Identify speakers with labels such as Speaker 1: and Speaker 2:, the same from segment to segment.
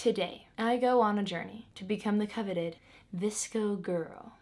Speaker 1: Today, I go on a journey to become the coveted VSCO girl.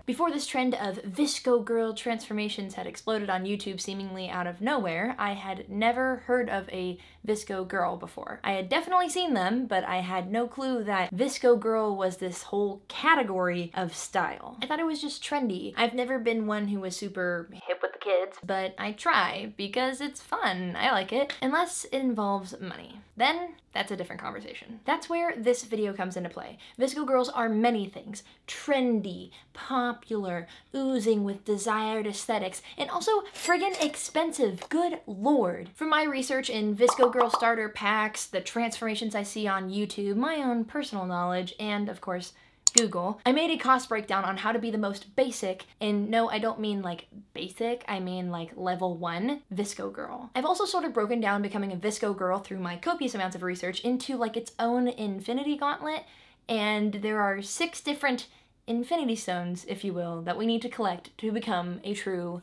Speaker 1: Before this trend of VSCO girl transformations had exploded on YouTube seemingly out of nowhere, I had never heard of a VSCO girl before. I had definitely seen them, but I had no clue that VSCO girl was this whole category of style. I thought it was just trendy. I've never been one who was super hip with the kids, but I try because it's fun. I like it, unless it involves money. Then that's a different conversation. That's where this video comes into play. VSCO girls are many things. Trendy, popular, oozing with desired aesthetics, and also friggin' expensive, good lord. From my research in VSCO girl starter packs, the transformations I see on YouTube, my own personal knowledge, and of course, Google, I made a cost breakdown on how to be the most basic, and no, I don't mean like basic, I mean like level 1 VSCO girl. I've also sort of broken down becoming a VSCO girl through my copious amounts of research into like its own infinity gauntlet, and there are 6 different infinity stones, if you will, that we need to collect to become a true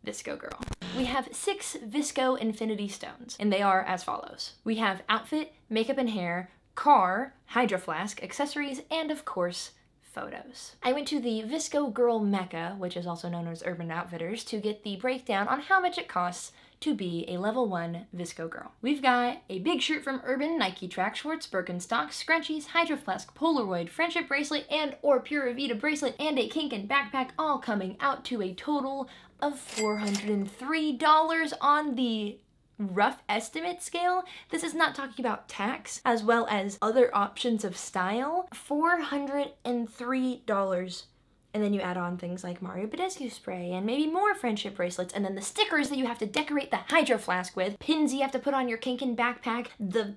Speaker 1: VSCO girl. We have 6 VSCO infinity stones, and they are as follows. We have outfit, makeup and hair, car, Hydra flask, accessories, and of course, photos. I went to the VSCO Girl Mecca, which is also known as Urban Outfitters, to get the breakdown on how much it costs to be a level 1 VSCO girl. We've got a big shirt from Urban, Nike track shorts, Birkenstocks, scrunchies, Hydra flask, Polaroid, friendship bracelet, and or Pura Vida bracelet, and a Kinkin backpack, all coming out to a total of $403 on the rough estimate scale. This is not talking about tax as well as other options of style. $403. And then you add on things like Mario Badescu spray and maybe more friendship bracelets, and then the stickers that you have to decorate the Hydra flask with, pins you have to put on your Kinkin backpack, the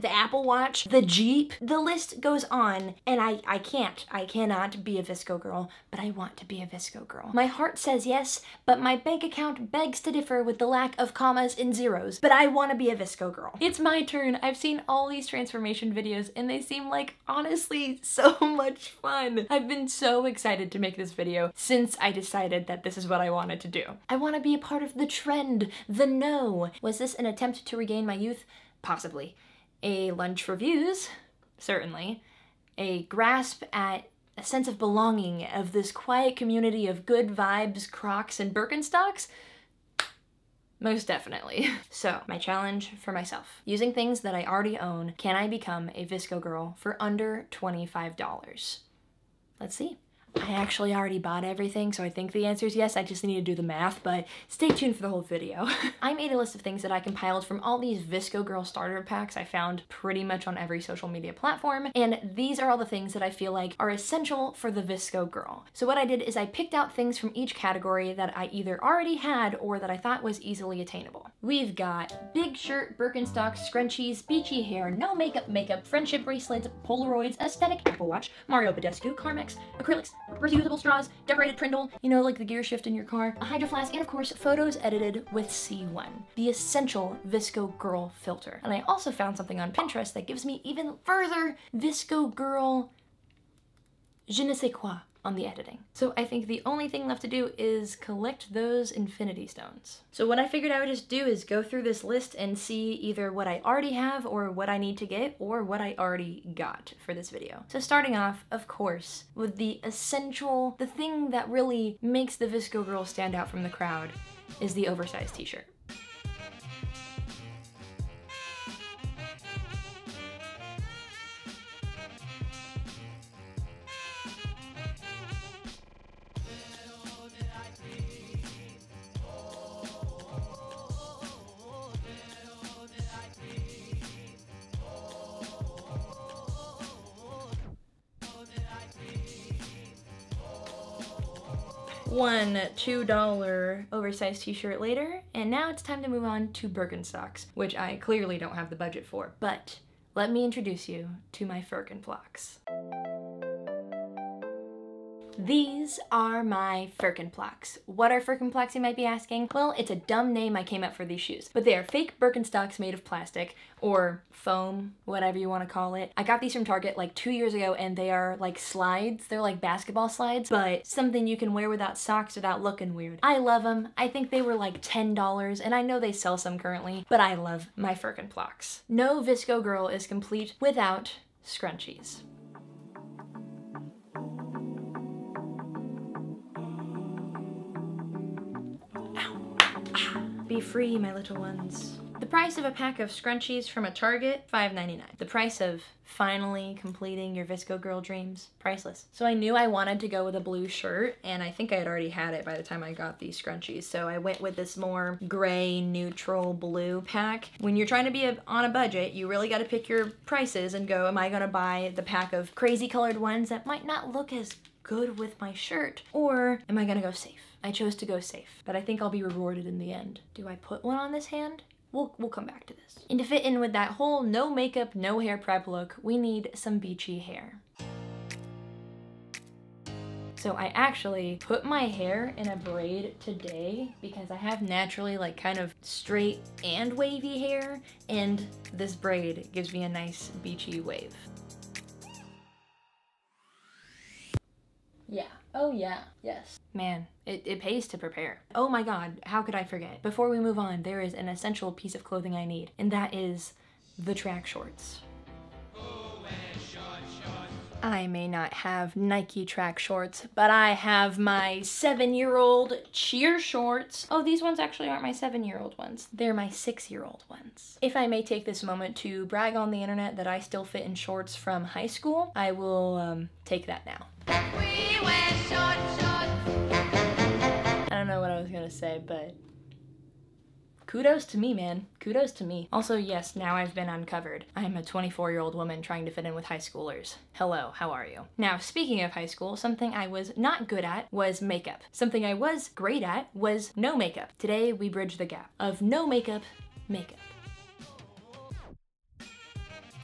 Speaker 1: Apple Watch, the Jeep. The list goes on, and I cannot be a VSCO girl, but I want to be a VSCO girl. My heart says yes, but my bank account begs to differ with the lack of commas and zeros, but I want to be a VSCO girl. It's my turn. I've seen all these transformation videos, and they seem like, honestly, so much fun. I've been so excited to make this video since I decided that this is what I wanted to do. I want to be a part of the trend, the know. Was this an attempt to regain my youth? Possibly. A lunch for views? Certainly. A grasp at a sense of belonging of this quiet community of good vibes, Crocs, and Birkenstocks? Most definitely. So, my challenge for myself. Using things that I already own, can I become a VSCO girl for under $25? Let's see. I actually already bought everything, so I think the answer is yes. I just need to do the math, but stay tuned for the whole video. I made a list of things that I compiled from all these VSCO girl starter packs I found pretty much on every social media platform, and these are all the things that I feel like are essential for the VSCO girl. So what I did is I picked out things from each category that I either already had or that I thought was easily attainable. We've got big shirt, Birkenstocks, scrunchies, beachy hair, no makeup, friendship bracelets, Polaroids, aesthetic Apple Watch, Mario Badescu, Carmex, acrylics, reusable straws, decorated Prindle, you know, like the gear shift in your car, a Hydra flask, and of course, photos edited with C1, the essential VSCO girl filter. And I also found something on Pinterest that gives me even further VSCO girl je ne sais quoi on the editing. So I think the only thing left to do is collect those infinity stones. So what I figured I would just do is go through this list and see either what I already have or what I need to get or what I already got for this video. So starting off, of course, with the essential, the thing that really makes the VSCO girl stand out from the crowd is the oversized t-shirt. $2 oversized t-shirt later, and now it's time to move on to Birkenstocks, which I clearly don't have the budget for, but let me introduce you to my Firkenflocks. These are my Birkenstocks. What are Birkenstocks, you might be asking? Well, it's a dumb name I came up for these shoes, but they are fake Birkenstocks made of plastic or foam, whatever you want to call it. I got these from Target like 2 years ago, and they are like slides. They're like basketball slides, but something you can wear without socks without looking weird. I love them. I think they were like $10, and I know they sell some currently, but I love my Birkenstocks. No VSCO girl is complete without scrunchies. Be free, my little ones. The price of a pack of scrunchies from a Target, $5.99. The price of finally completing your VSCO girl dreams, priceless. So I knew I wanted to go with a blue shirt, and I think I had already had it by the time I got these scrunchies. So I went with this more gray, neutral blue pack. When you're trying to be on a budget, you really got to pick your prices and go, am I gonna buy the pack of crazy colored ones that might not look as good with my shirt, or am I gonna go safe? I chose to go safe, but I think I'll be rewarded in the end. Do I put one on this hand? We'll come back to this. And to fit in with that whole no makeup, no hair prep look, we need some beachy hair. So I actually put my hair in a braid today because I have naturally like kind of straight and wavy hair, and this braid gives me a nice beachy wave. Yeah. Oh yeah. Yes. Man, it pays to prepare. Oh my god, how could I forget? Before we move on, there is an essential piece of clothing I need, and that is the track shorts. I may not have Nike track shorts, but I have my 7-year-old cheer shorts. Oh, these ones actually aren't my 7-year-old ones. They're my 6-year-old ones. If I may take this moment to brag on the internet that I still fit in shorts from high school, I will take that now. We wear short shorts. I don't know what I was gonna say, but kudos to me, man. Kudos to me. Also, yes, now I've been uncovered. I'm a 24-year-old woman trying to fit in with high schoolers. Hello, how are you? Now, speaking of high school, something I was not good at was makeup. Something I was great at was no makeup. Today, we bridge the gap of no makeup, makeup.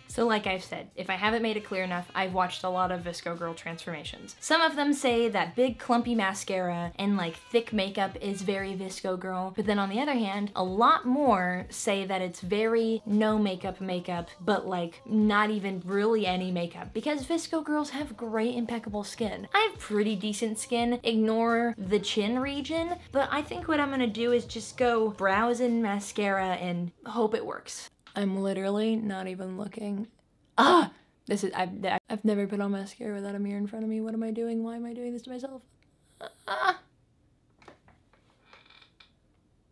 Speaker 1: So like I've said, if I haven't made it clear enough, I've watched a lot of VSCO girl transformations. Some of them say that big clumpy mascara and like thick makeup is very VSCO girl, but then on the other hand, a lot more say that it's very no makeup, but like not even really any makeup, because VSCO girls have great impeccable skin. I have pretty decent skin, ignore the chin region, but I think what I'm gonna do is just go brows and mascara and hope it works. I'm literally not even looking. Ah! I've never put on mascara without a mirror in front of me. What am I doing? Why am I doing this to myself?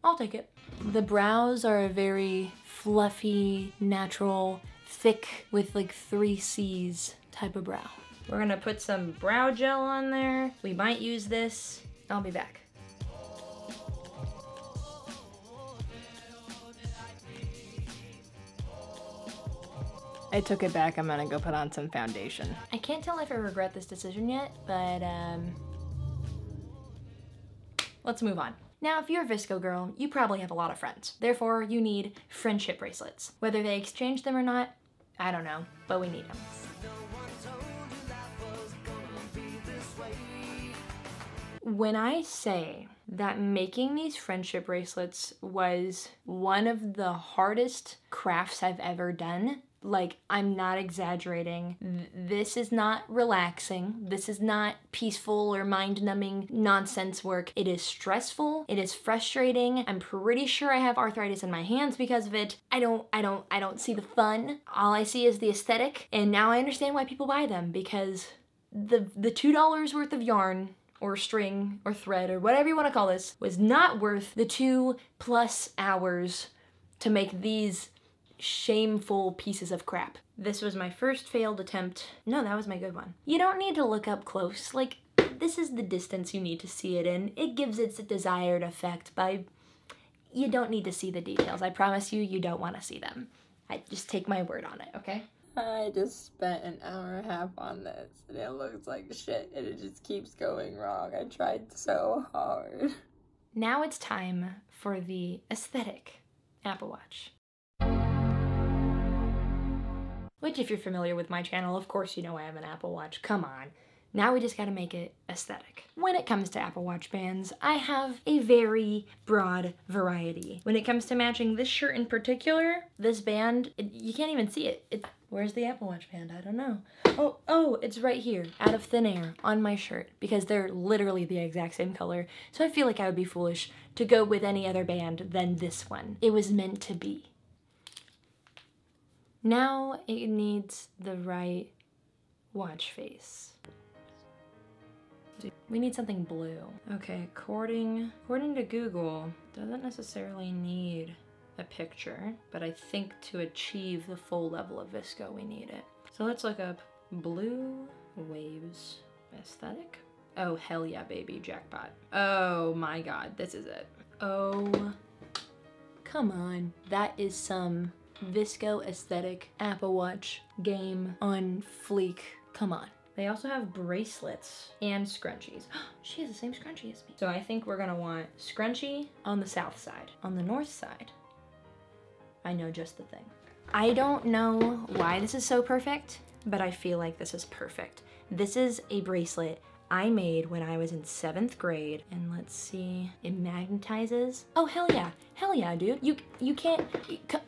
Speaker 1: I'll take it. The brows are a very fluffy, natural, thick with like 3 C's type of brow. We're gonna put some brow gel on there. We might use this. I'll be back. I took it back. I'm gonna go put on some foundation. I can't tell if I regret this decision yet, but let's move on. Now, if you're a VSCO girl, you probably have a lot of friends. Therefore, you need friendship bracelets. Whether they exchange them or not, I don't know, but we need them. When I say that making these friendship bracelets was one of the hardest crafts I've ever done, like, I'm not exaggerating. This is not relaxing. This is not peaceful or mind-numbing nonsense work. It is stressful. It is frustrating. I'm pretty sure I have arthritis in my hands because of it. I don't see the fun. All I see is the aesthetic. And now I understand why people buy them, because the $2 worth of yarn or string or thread or whatever you want to call this was not worth the 2+ hours to make these shameful pieces of crap. This was my first failed attempt. No, that was my good one. You don't need to look up close. Like, this is the distance you need to see it in. It gives its desired effect by, you don't need to see the details. I promise you, you don't want to see them. I just take my word on it, okay?
Speaker 2: I just spent an hour and a half on this and it looks like shit and it just keeps going wrong. I tried so hard.
Speaker 1: Now it's time for the aesthetic Apple Watch. Which, if you're familiar with my channel, of course you know I have an Apple Watch. Come on. Now we just gotta make it aesthetic. When it comes to Apple Watch bands, I have a very broad variety. When it comes to matching this shirt in particular, this band, you can't even see it. Where's the Apple Watch band? I don't know. Oh, it's right here, out of thin air, on my shirt, because they're literally the exact same color. So I feel like I would be foolish to go with any other band than this one. It was meant to be. Now it needs the right watch face. We need something blue. Okay, according to Google, doesn't necessarily need a picture, but I think to achieve the full level of VSCO, we need it. So let's look up blue waves aesthetic. Oh, hell yeah, baby, jackpot. Oh my God, this is it. Oh, come on. That is some VSCO aesthetic Apple Watch game on fleek. Come on. They also have bracelets and scrunchies. She has the same scrunchie as me. So I think we're gonna want scrunchie on the south side. On the north side, I know just the thing. I don't know why this is so perfect, but I feel like this is perfect. This is a bracelet I made when I was in 7th grade. And let's see, it magnetizes. Oh, hell yeah, dude. You can't,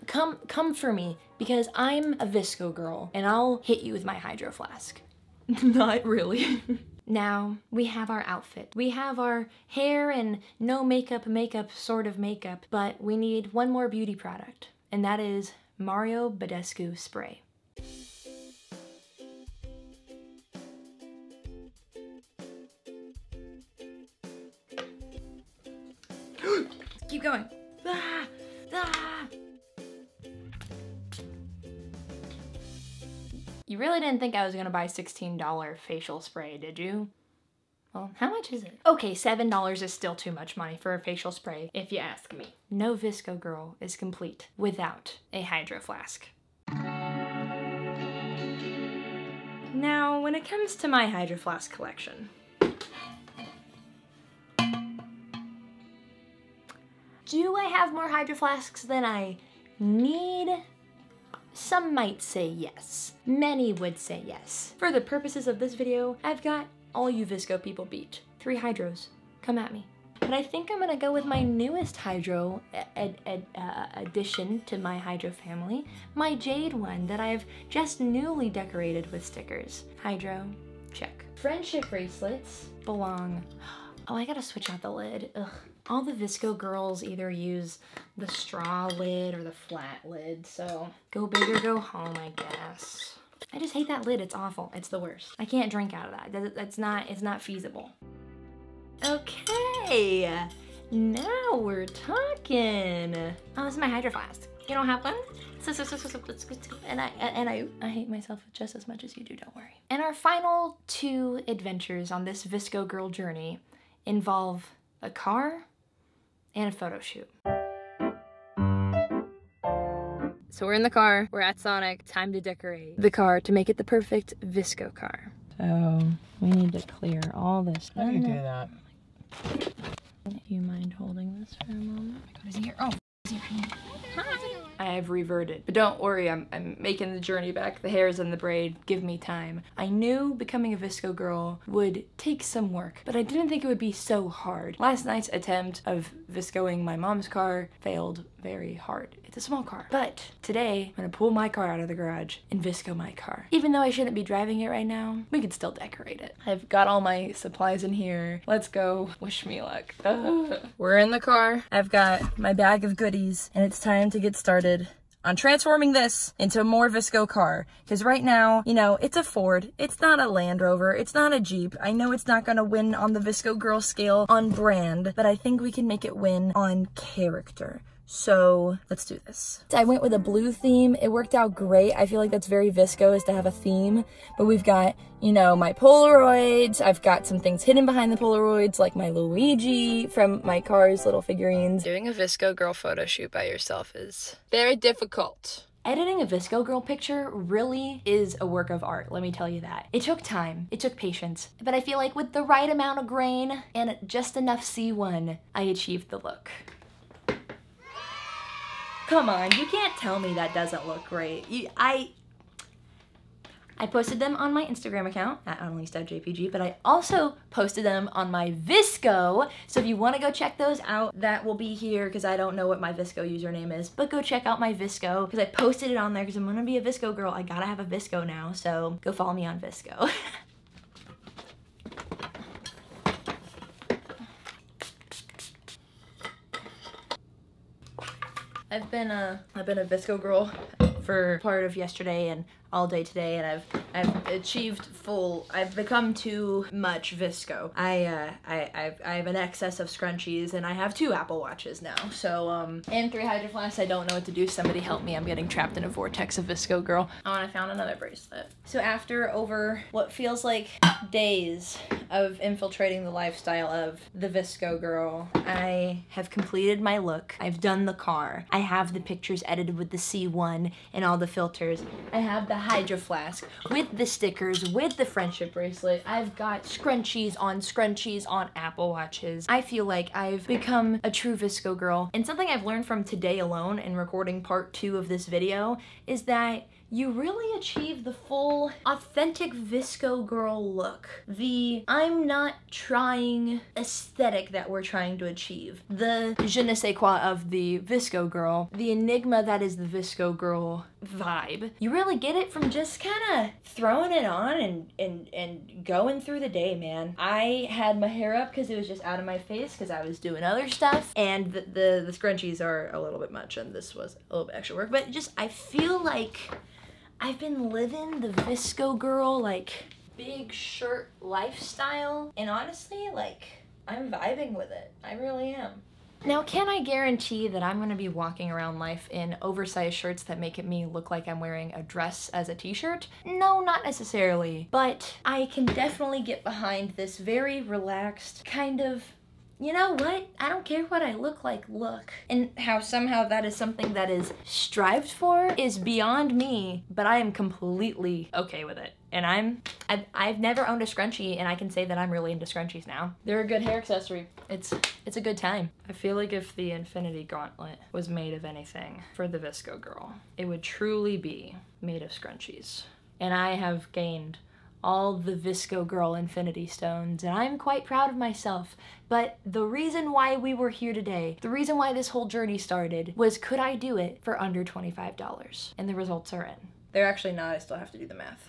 Speaker 1: come for me, because I'm a VSCO girl and I'll hit you with my Hydro flask. Not really. Now we have our outfit. We have our hair and no makeup sort of makeup, but we need one more beauty product, and that is Mario Badescu spray. Keep going. Ah, ah. You really didn't think I was gonna buy $16 facial spray, did you? Well, how much is it? Okay, $7 is still too much money for a facial spray, if you ask me. No VSCO girl is complete without a Hydro flask. Now, when it comes to my Hydro flask collection, do I have more Hydro flasks than I need? Some might say yes. Many would say yes. For the purposes of this video, I've got all you VSCO people beat. 3 Hydros. Come at me. But I think I'm gonna go with my newest Hydro addition to my Hydro family, my jade one that I've just newly decorated with stickers. Hydro, check. Friendship bracelets belong. Oh, I gotta switch out the lid. Ugh. All the VSCO girls either use the straw lid or the flat lid, so go big or go home, I guess. I just hate that lid, it's awful, it's the worst. I can't drink out of that, it's not feasible. Okay, now we're talking. Oh, this is my Hydro flask. You don't have one? And I hate myself just as much as you do, don't worry. And our final 2 adventures on this VSCO girl journey involve a car and a photo shoot. So we're in the car, we're at Sonic, time to decorate the car to make it the perfect VSCO car. So we need to clear all this.
Speaker 2: How do you do that?
Speaker 1: Do you mind holding this for a moment?
Speaker 2: Oh my God, is he here? Oh, is he here?
Speaker 1: Hi. I have reverted, but don't worry, I'm making the journey back. The hairs and the braid give me time. I knew becoming a VSCO girl would take some work, but I didn't think it would be so hard. Last night's attempt of VSCOing my mom's car failed very hard. It's a small car. But today, I'm gonna pull my car out of the garage and VSCO my car. Even though I shouldn't be driving it right now, we can still decorate it. I've got all my supplies in here. Let's go. Wish me luck. We're in the car. I've got my bag of goodies, and it's time to get started on transforming this into a more VSCO car. Because right now, you know, it's a Ford. It's not a Land Rover. It's not a Jeep. I know it's not gonna win on the VSCO girl scale on brand, but I think we can make it win on character. So let's do this. I went with a blue theme. It worked out great. I feel like that's very VSCO, is to have a theme. But we've got, you know, my Polaroids. I've got some things hidden behind the Polaroids, like my Luigi from my car's little figurines. Doing a VSCO girl photo shoot by yourself is very difficult. Editing a VSCO girl picture really is a work of art, let me tell you that. It took time, it took patience, but I feel like with the right amount of grain and just enough C1, I achieved the look. Come on, you can't tell me that doesn't look great. I I posted them on my Instagram account, at Annelies.jpg, but I also posted them on my VSCO, so if you want to go check those out, that will be here, because I don't know what my VSCO username is, but go check out my VSCO, because I posted it on there, because I'm gonna be a VSCO girl. I gotta have a VSCO now, so go follow me on VSCO. I've been a VSCO girl for part of yesterday and all day today, and I've achieved I've become too much VSCO. I have an excess of scrunchies, and I have 2 Apple Watches now. So, and 3 Hydra flasks. I don't know what to do. Somebody help me. I'm getting trapped in a vortex of VSCO girl. Oh, and I found another bracelet. So after over what feels like days of infiltrating the lifestyle of the VSCO girl, I have completed my look. I've done the car. I have the pictures edited with the C1 and all the filters. I have the Hydra flask with the stickers, with the friendship bracelet. I've got scrunchies on Apple Watches. I feel like I've become a true VSCO girl. And something I've learned from today alone in recording part 2 of this video is that you really achieve the full authentic VSCO girl look. The I'm not trying aesthetic that we're trying to achieve. The je ne sais quoi of the VSCO girl. The enigma that is the VSCO girl vibe. You really get it from just kind of throwing it on and going through the day, man. I had my hair up because it was just out of my face because I was doing other stuff, and the scrunchies are a little bit much, and this was a little bit extra work, but just I feel like I've been living the VSCO girl, like, big shirt lifestyle, and honestly, like, I'm vibing with it. I really am. Now, can I guarantee that I'm gonna be walking around life in oversized shirts that make me look like I'm wearing a dress as a t-shirt? No, not necessarily, but I can definitely get behind this very relaxed kind of, you know what? I don't care what I look like, look. And how somehow that is something that is strived for is beyond me, but I am completely okay with it. And I've never owned a scrunchie, and I can say that I'm really into scrunchies now. They're a good hair accessory. It's a good time. I feel like if the Infinity Gauntlet was made of anything for the VSCO girl, it would truly be made of scrunchies. And I have gained all the VSCO girl infinity stones, and I'm quite proud of myself. But the reason why we were here today, the reason why this whole journey started, was could I do it for under $25? And the results are in. They're actually not, I still have to do the math.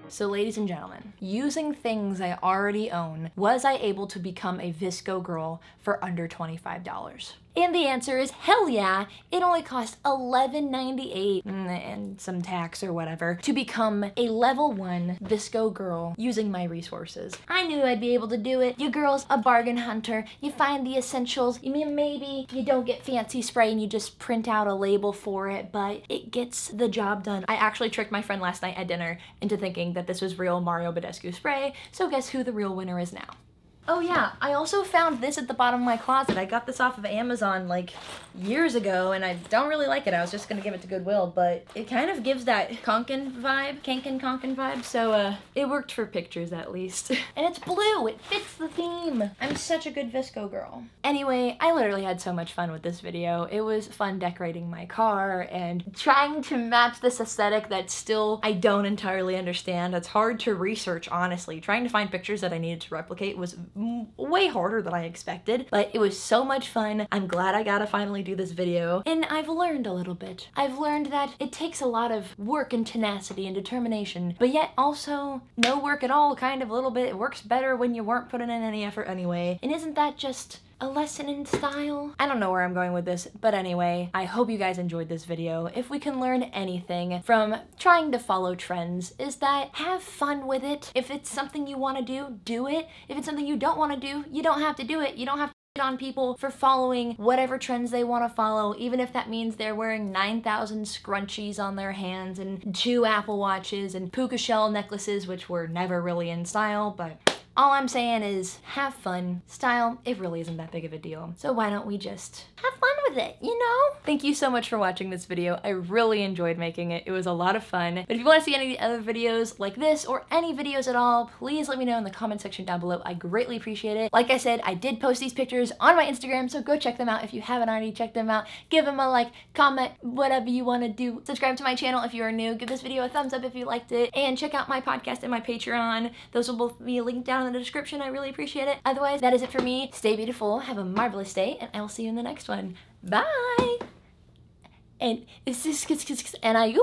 Speaker 1: So ladies and gentlemen, using things I already own, was I able to become a VSCO girl for under $25? And the answer is hell yeah. It only cost $11.98 and some tax or whatever to become a level 1 VSCO girl using my resources. I knew I'd be able to do it. You girls, a bargain hunter. You find the essentials. You mean maybe you don't get fancy spray and you just print out a label for it, but it gets the job done. I actually tricked my friend last night at dinner into thinking that this was real Mario Badescu spray, so guess who the real winner is now? Oh yeah, I also found this at the bottom of my closet. I got this off of Amazon like years ago, and I don't really like it. I was just gonna give it to Goodwill, but it kind of gives that Kanken vibe, so it worked for pictures at least. And it's blue, it fits the theme. I'm such a good VSCO girl. Anyway, I literally had so much fun with this video. It was fun decorating my car and trying to match this aesthetic that still I don't entirely understand. It's hard to research, honestly. Trying to find pictures that I needed to replicate was way harder than I expected, but it was so much fun. I'm glad I got to finally do this video, and I've learned a little bit. I've learned that it takes a lot of work and tenacity and determination, but yet also no work at all, kind of a little bit. It works better when you weren't putting in any effort anyway. And isn't that just a lesson in style? I don't know where I'm going with this, but anyway, I hope you guys enjoyed this video. If we can learn anything from trying to follow trends, is that have fun with it. If it's something you want to do, do it. If it's something you don't want to do, you don't have to do it. You don't have to shit on people for following whatever trends they want to follow, even if that means they're wearing 9,000 scrunchies on their hands and 2 Apple Watches and puka shell necklaces, which were never really in style, but All I'm saying is have fun. Style, it really isn't that big of a deal. So why don't we just have fun with it, you know? Thank you so much for watching this video. I really enjoyed making it. It was a lot of fun. But if you want to see any of the other videos like this or any videos at all, please let me know in the comment section down below. I greatly appreciate it. Like I said, I did post these pictures on my Instagram, so go check them out if you haven't already checked them out. Give them a like, comment, whatever you want to do. Subscribe to my channel if you are new. Give this video a thumbs up if you liked it. And check out my podcast and my Patreon. Those will both be linked down in the description. I really appreciate it. Otherwise, that is it for me. Stay beautiful, have a marvelous day, and I will see you in the next one. Bye! And I